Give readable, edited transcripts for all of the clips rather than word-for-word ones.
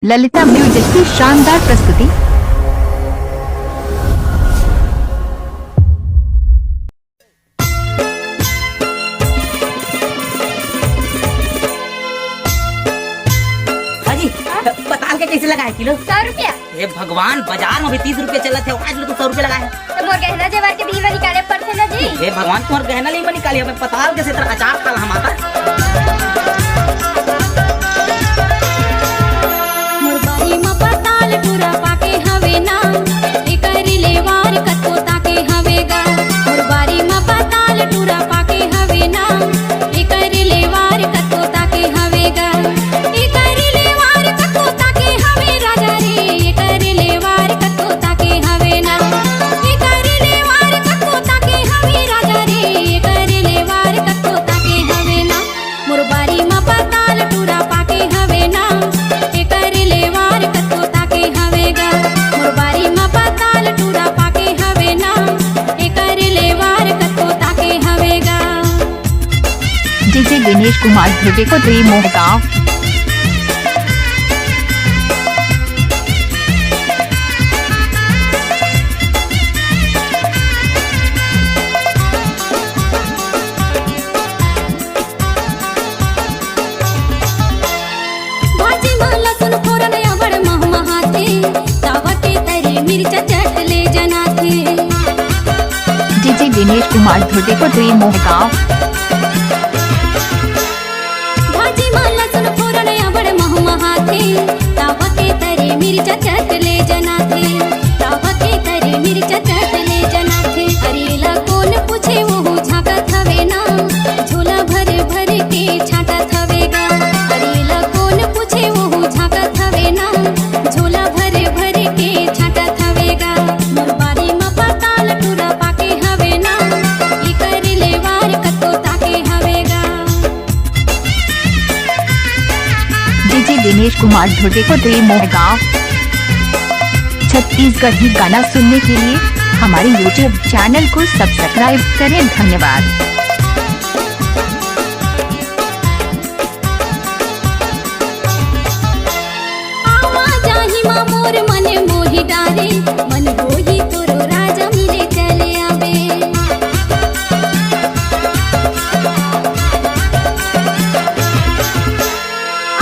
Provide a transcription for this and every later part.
Lalita music की शानदार प्रस्तुति। हाजी पताल के कैसे लगाए किलो? 100 रुपया। हे भगवान, बाजार में भी 30 रुपए चलत है, आज तो 100 रुपए लगाए। तो मोर गहना जेवर के बीमा निकाले पड़ते ना जी। हे भगवान, तुम्हार गहना नहीं निकाली, हमें पताल के से तरह अचार खाला हम आता। मोर बारी में पताल टूरा पाके हवे ना, एकर लेवार कतो ताके हवेगा। मोर बारी में पताल टूरा पाके हवे ना, एकर लेवार कतो ताके हवेगा। एकर लेवार कतो ताके हवे राजा रे, एकर लेवार कतो ताके हवे ना। एकर लेवार कतो ताके हवे राजा रे, एकर लेवार कतो ताके हवे ना। मोर बारी में पताल टूरा पाके हवे ना, एकर लेवार कतो ताके हवेगा। मोर बारी में पताल टूरा पाके हवे ना, एकर लेवार कतो ताके हवेगा। डीजे दिनेश कुमार ध्रुवे को दी मोहगांव। भाजी में लहसुन फोरन अवड़ महमहाते, तावा के तरे मिर्चा चटले जनाते। डीजे दिनेश कुमार ध्रुवे को दी मोहगांव। भाजी में लहसुन फोरन अवड़ महमहाते, तावा के तरे मिर्चा चटले जनाते। तावा के तरे मिर्चा चटले जनाते। अरेला कौन पूछे वो झांकत हवे ना, झोला भर भर के छाटत हवेगा। अरेला कौन पूछे वो झांकत हवे ना, झोला भर भर के छाटत हवेगा। मोर बारी में पताल टूरा पाके हवे ना, एकर लेवार कतो ताके हवेगा। डीजे दिनेश कुमार ध्रुवे को दी मोहगांव। छत्तीसगढ़ी गाना सुनने के लिए हमारे YouTube चैनल को सब्सक्राइब करें। धन्यवाद। आवा जाहि मा मोर मन मोहि डारे, मन होहि तोरो राजा मिले चले आवे।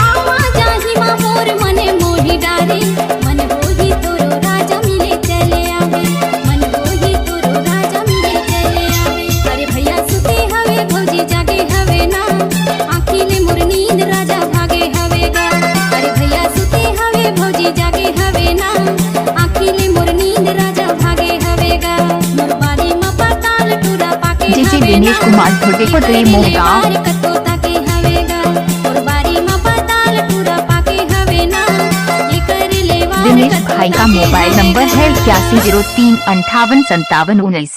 आवा जाहि मा मोर मन मोहि डारे, मन होहि तोरो राजा मिले चले आवे। मन होहि तोरो राजा मिले चले आवे। अरे भैया सुते हवे, भौजी जागे हवे ना, आँखिले मोर नींद राजा भागे हवेगा। अरे भैया सुते हवे, भौजी जागे हवे ना, आँखिले मोर नींद राजा भागे हवेगा। मोर बारी में पताल टूरा पाके डीजे हवे दिनेश ना, कुमार ध्रुवे को दी मोहगांव। लेवार कतो ताके हवेगा। मोर बारी में पताल टूरा पाके हवे ना, एकर लेवार दिनेश कतो भाई का ताके मोबाइल नंबर है हवेगा। 8103585719।